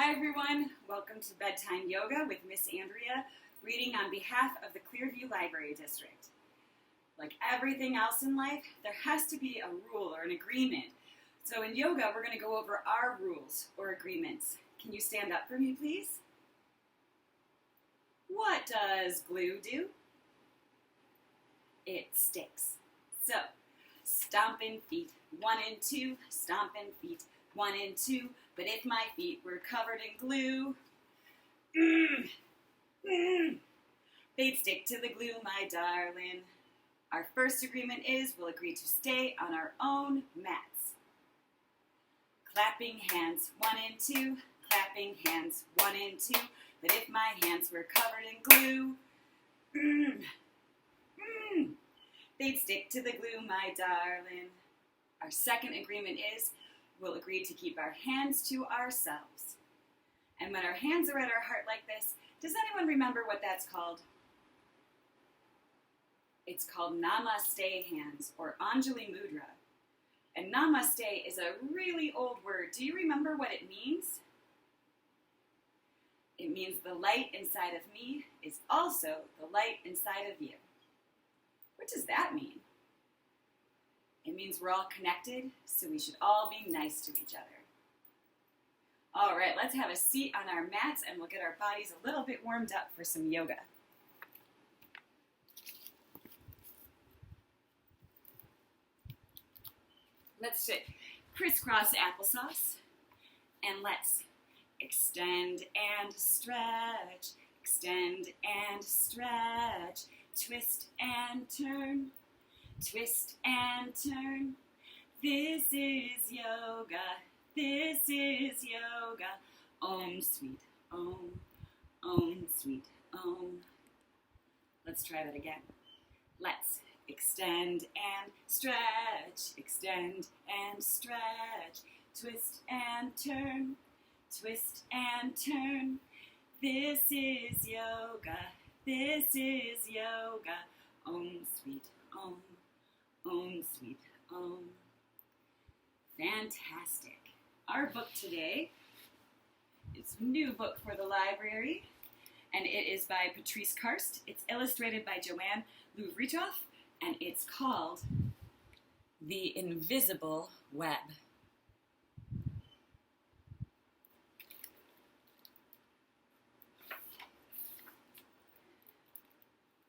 Hi everyone, welcome to Bedtime Yoga with Miss Andrea, reading on behalf of the Clearview Library District. Like everything else in life, there has to be a rule or an agreement. So in yoga, we're going to go over our rules or agreements. Can you stand up for me, please? What does glue do? It sticks. So, stomping feet, 1 and 2, stomping feet, 1 and 2. But if my feet were covered in glue, they'd stick to the glue, my darling. Our first agreement is we'll agree to stay on our own mats. Clapping hands, 1 and 2, clapping hands, 1 and 2. But if my hands were covered in glue, they'd stick to the glue, my darling. Our second agreement is we'll agree to keep our hands to ourselves. And when our hands are at our heart like this, does anyone remember what that's called? It's called Namaste hands, or Anjali Mudra. And Namaste is a really old word. Do you remember what it means? It means the light inside of me is also the light inside of you. What does that mean? It means we're all connected, so we should all be nice to each other. All right, let's have a seat on our mats and we'll get our bodies a little bit warmed up for some yoga. Let's sit crisscross applesauce and let's extend and stretch, twist and turn. Twist and turn. This is yoga. This is yoga. Om, sweet om. Om, sweet om. Let's try that again. Let's extend and stretch. Extend and stretch. Twist and turn. Twist and turn. This is yoga. This is yoga. Om, sweet om. Om, sweet om. Fantastic. Our book today is a new book for the library, and it is by Patrice Karst. It's illustrated by Joanne Lew-Vriethoff, and it's called The Invisible Web.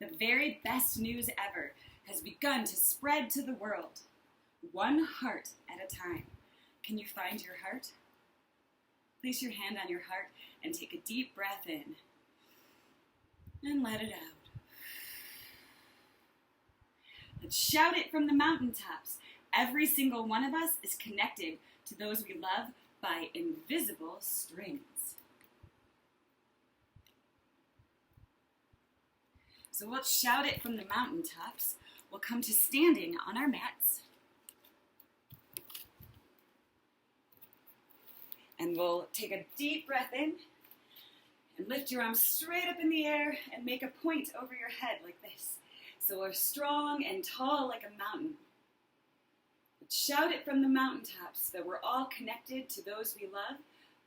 The very best news ever has begun to spread to the world, one heart at a time. Can you find your heart? Place your hand on your heart and take a deep breath in and let it out. Let's shout it from the mountaintops. Every single one of us is connected to those we love by invisible strings. So let's shout it from the mountaintops. We'll come to standing on our mats. And we'll take a deep breath in and lift your arms straight up in the air and make a point over your head like this. So we're strong and tall like a mountain. Let's shout it from the mountaintops that we're all connected to those we love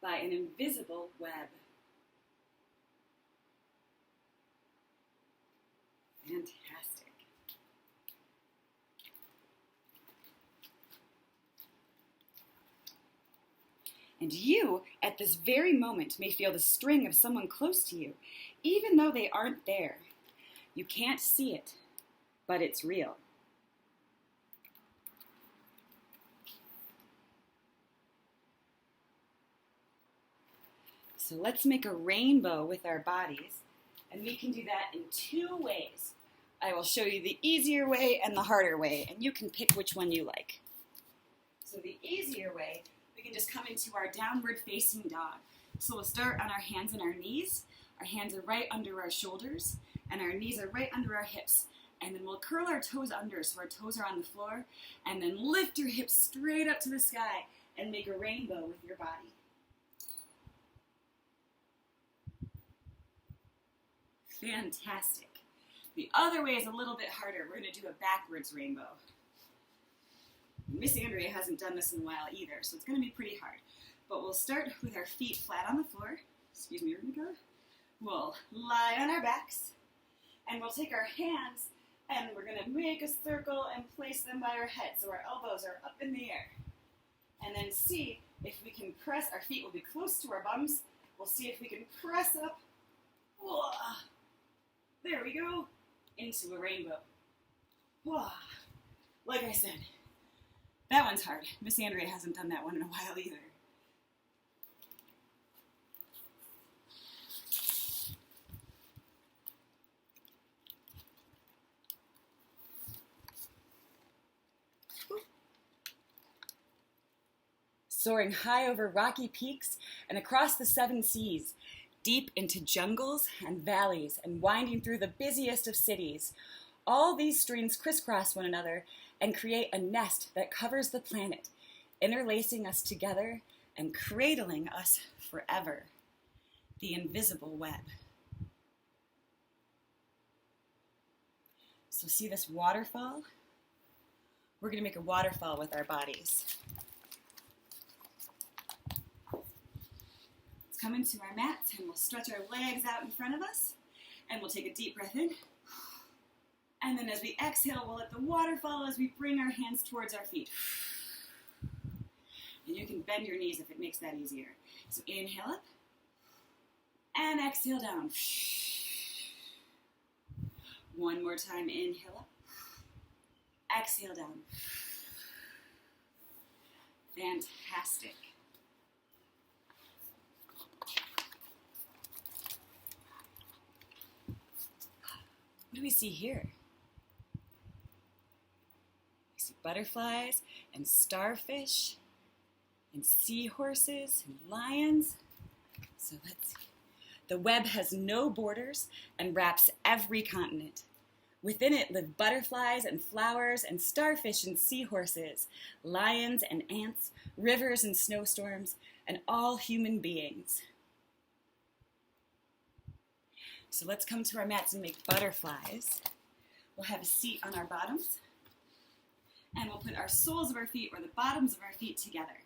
by an invisible web. Fantastic. And you, at this very moment, may feel the string of someone close to you, even though they aren't there. You can't see it, but it's real. So let's make a rainbow with our bodies, and we can do that in 2 ways. I will show you the easier way and the harder way, and you can pick which one you like. So the easier way, we can just come into our downward facing dog. So we'll start on our hands and our knees. Our hands are right under our shoulders, and our knees are right under our hips. And then we'll curl our toes under so our toes are on the floor, and then lift your hips straight up to the sky and make a rainbow with your body. Fantastic. The other way is a little bit harder. We're going to do a backwards rainbow. Miss Andrea hasn't done this in a while either, so it's going to be pretty hard. but we'll start with our feet flat on the floor. Excuse me, Rebecca. We'll lie on our backs, and we'll take our hands, and we're going to make a circle and place them by our head so our elbows are up in the air. And then see if we can press, our feet will be close to our bums. We'll see if we can press up. Whoa. There we go, into a rainbow. Whoa. Like I said, that one's hard. Miss Andrea hasn't done that one in a while either. Soaring high over rocky peaks and across the 7 seas, deep into jungles and valleys and winding through the busiest of cities. All these streams crisscross one another and create a nest that covers the planet, interlacing us together and cradling us forever. The invisible web. So see this waterfall? We're going to make a waterfall with our bodies. Come into our mats and we'll stretch our legs out in front of us and we'll take a deep breath in. And then as we exhale, we'll let the water fall as we bring our hands towards our feet. And you can bend your knees if it makes that easier. So inhale up and exhale down. One more time, inhale up, exhale down. Fantastic. What do we see here? We see butterflies and starfish and seahorses and lions. So let's see. The web has no borders and wraps every continent. Within it live butterflies and flowers and starfish and seahorses, lions and ants, rivers and snowstorms, and all human beings. So let's come to our mats and make butterflies. We'll have a seat on our bottoms. And we'll put our soles of our feet or the bottoms of our feet together.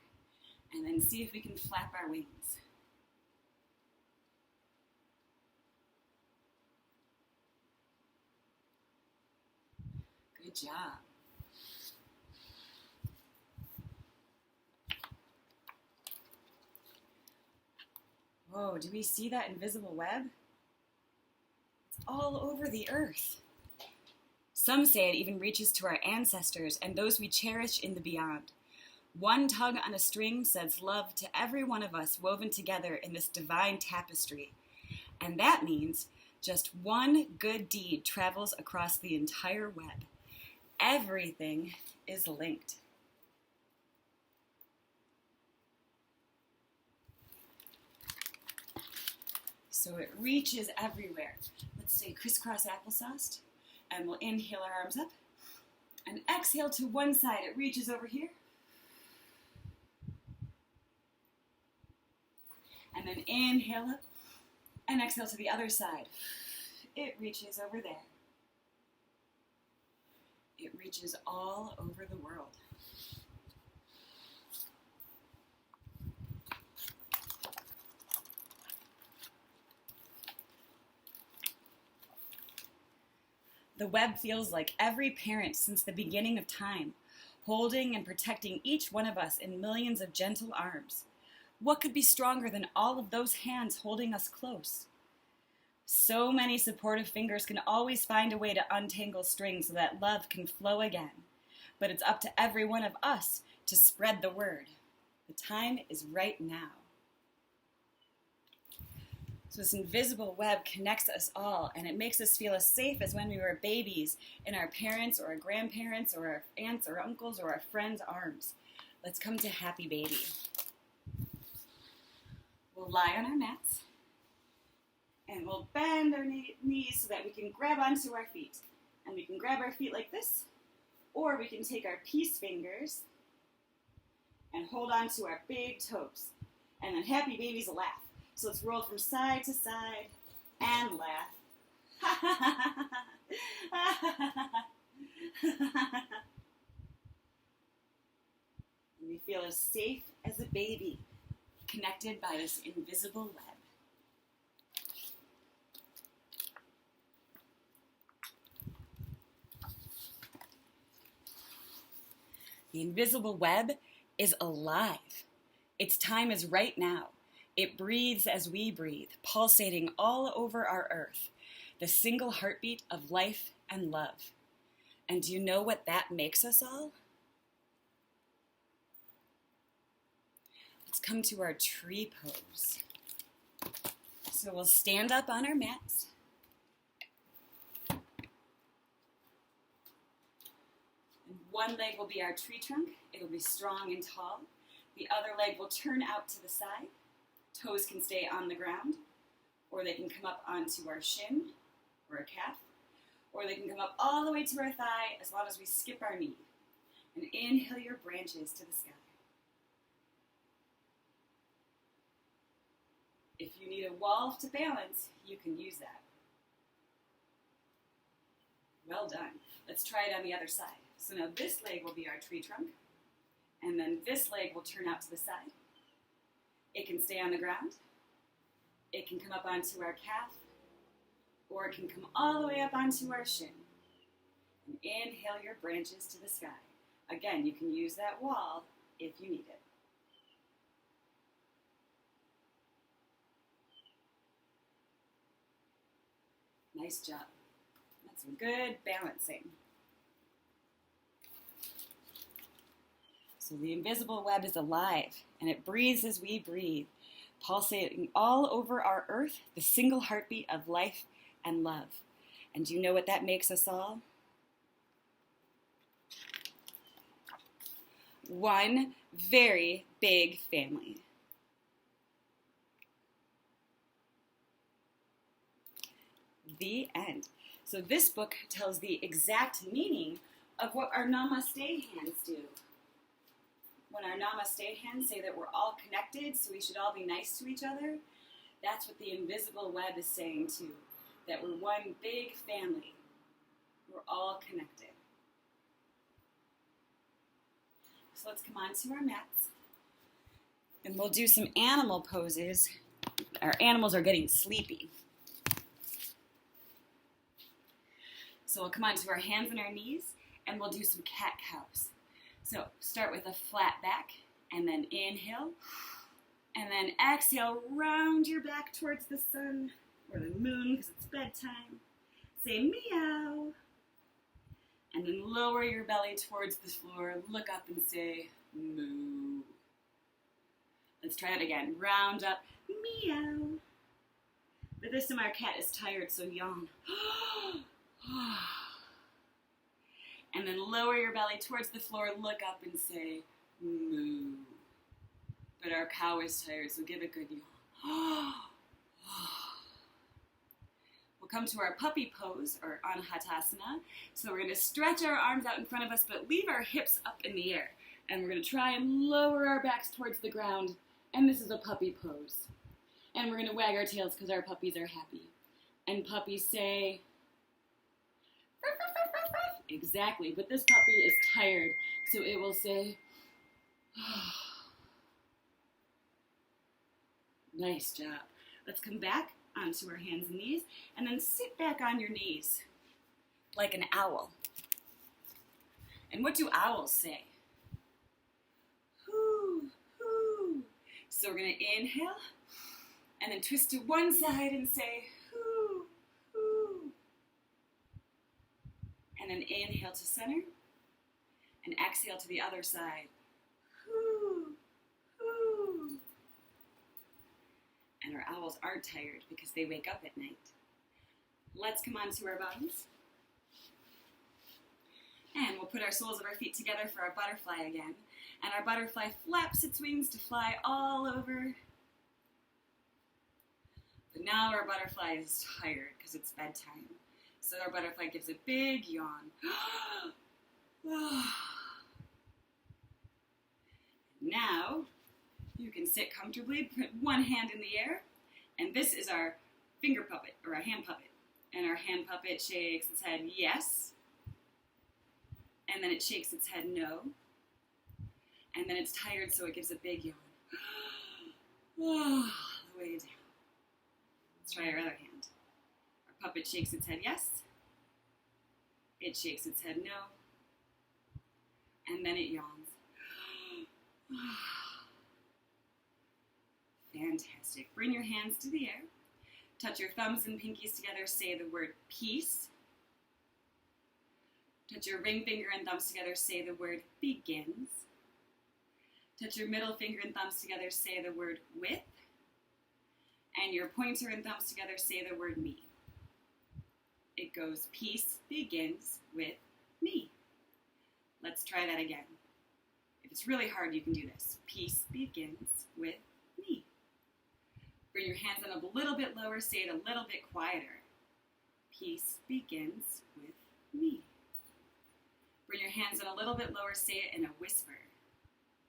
And then see if we can flap our wings. Good job. Whoa, do we see that invisible web? All over the earth. Some say it even reaches to our ancestors and those we cherish in the beyond. One tug on a string sends love to every one of us woven together in this divine tapestry. And that means just one good deed travels across the entire web. Everything is linked. So it reaches everywhere. Let's say crisscross applesauce, and we'll inhale our arms up, and exhale to one side. It reaches over here, and then inhale up, and exhale to the other side. It reaches over there. It reaches all over the world. The web feels like every parent since the beginning of time, holding and protecting each one of us in millions of gentle arms. What could be stronger than all of those hands holding us close? So many supportive fingers can always find a way to untangle strings so that love can flow again. But it's up to every one of us to spread the word. The time is right now. So this invisible web connects us all, and it makes us feel as safe as when we were babies in our parents' or our grandparents' or our aunts' or uncles' or our friends' arms. Let's come to happy baby. We'll lie on our mats, and we'll bend our knees so that we can grab onto our feet. And we can grab our feet like this, or we can take our peace fingers and hold on to our big toes. And then happy babies will laugh. So let's roll from side to side and laugh. And we feel as safe as a baby connected by this invisible web. The invisible web is alive. Its time is right now. It breathes as we breathe, pulsating all over our earth, the single heartbeat of life and love. And do you know what that makes us all? Let's come to our tree pose. So we'll stand up on our mats. And one leg will be our tree trunk. It'll be strong and tall. The other leg will turn out to the side. Toes can stay on the ground, or they can come up onto our shin or a calf, or they can come up all the way to our thigh as long as we skip our knee. And inhale your branches to the sky. If you need a wall to balance, you can use that. Well done. Let's try it on the other side. So now this leg will be our tree trunk, and then this leg will turn out to the side. It can stay on the ground, it can come up onto our calf, or it can come all the way up onto our shin. And inhale your branches to the sky. Again, you can use that wall if you need it. Nice job. That's some good balancing. So the invisible web is alive, and it breathes as we breathe, pulsating all over our earth, the single heartbeat of life and love. And do you know what that makes us all? One very big family. The end. So this book tells the exact meaning of what our namaste hands do. When our namaste hands say that we're all connected, so we should all be nice to each other, that's what the invisible web is saying too, that we're one big family. We're all connected. So let's come on to our mats, and we'll do some animal poses. Our animals are getting sleepy. So we'll come onto our hands and our knees, and we'll do some cat-cows. So start with a flat back, and then inhale, and then exhale, round your back towards the sun, or the moon, because it's bedtime. Say meow, and then lower your belly towards the floor, look up and say moo. Let's try it again, round up, meow. But this time our cat is tired, so yawn. And then lower your belly towards the floor, look up and say moo. But our cow is tired, so give a good yawn. We'll come to our puppy pose, or Anahatasana. So we're going to stretch our arms out in front of us, but leave our hips up in the air. And we're going to try and lower our backs towards the ground. And this is a puppy pose. And we're going to wag our tails because our puppies are happy. And puppies say... Exactly, but this puppy is tired, so it will say, nice job. Let's come back onto our hands and knees, and then sit back on your knees, like an owl. And what do owls say? Hoo, hoo. So we're going to inhale, and then twist to one side and say, hoo, hoo. And then inhale to center, and exhale to the other side. Hoo, hoo. And our owls aren't tired because they wake up at night. Let's come onto our bottoms. And we'll put our soles of our feet together for our butterfly again. And our butterfly flaps its wings to fly all over. But now our butterfly is tired because it's bedtime. So our butterfly gives a big yawn. Now, you can sit comfortably, put one hand in the air, and this is our finger puppet, or our hand puppet. And our hand puppet shakes its head yes, and then it shakes its head no, and then it's tired, so it gives a big yawn. All the way down. Let's try our other hand. Our puppet shakes its head yes. It shakes its head no. And then it yawns. Fantastic. Bring your hands to the air. Touch your thumbs and pinkies together. Say the word peace. Touch your ring finger and thumbs together. Say the word begins. Touch your middle finger and thumbs together. Say the word with. And your pointer and thumbs together. Say the word me. It goes peace begins with me. Let's try that again. If it's really hard, you can do this. Peace begins with me. Bring your hands on a little bit lower. Say it a little bit quieter. Peace begins with me. Bring your hands on a little bit lower. Say it in a whisper.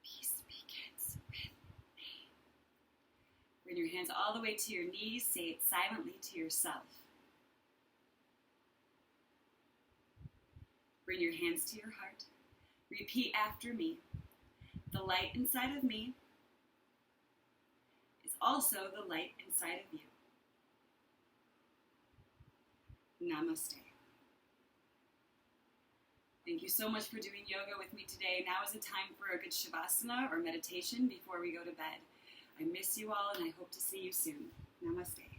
Peace begins with me. Bring your hands all the way to your knees. Say it silently to yourself. Bring your hands to your heart. Repeat after me. The light inside of me is also the light inside of you. Namaste. Thank you so much for doing yoga with me today. Now is the time for a good shavasana or meditation before we go to bed. I miss you all and I hope to see you soon. Namaste.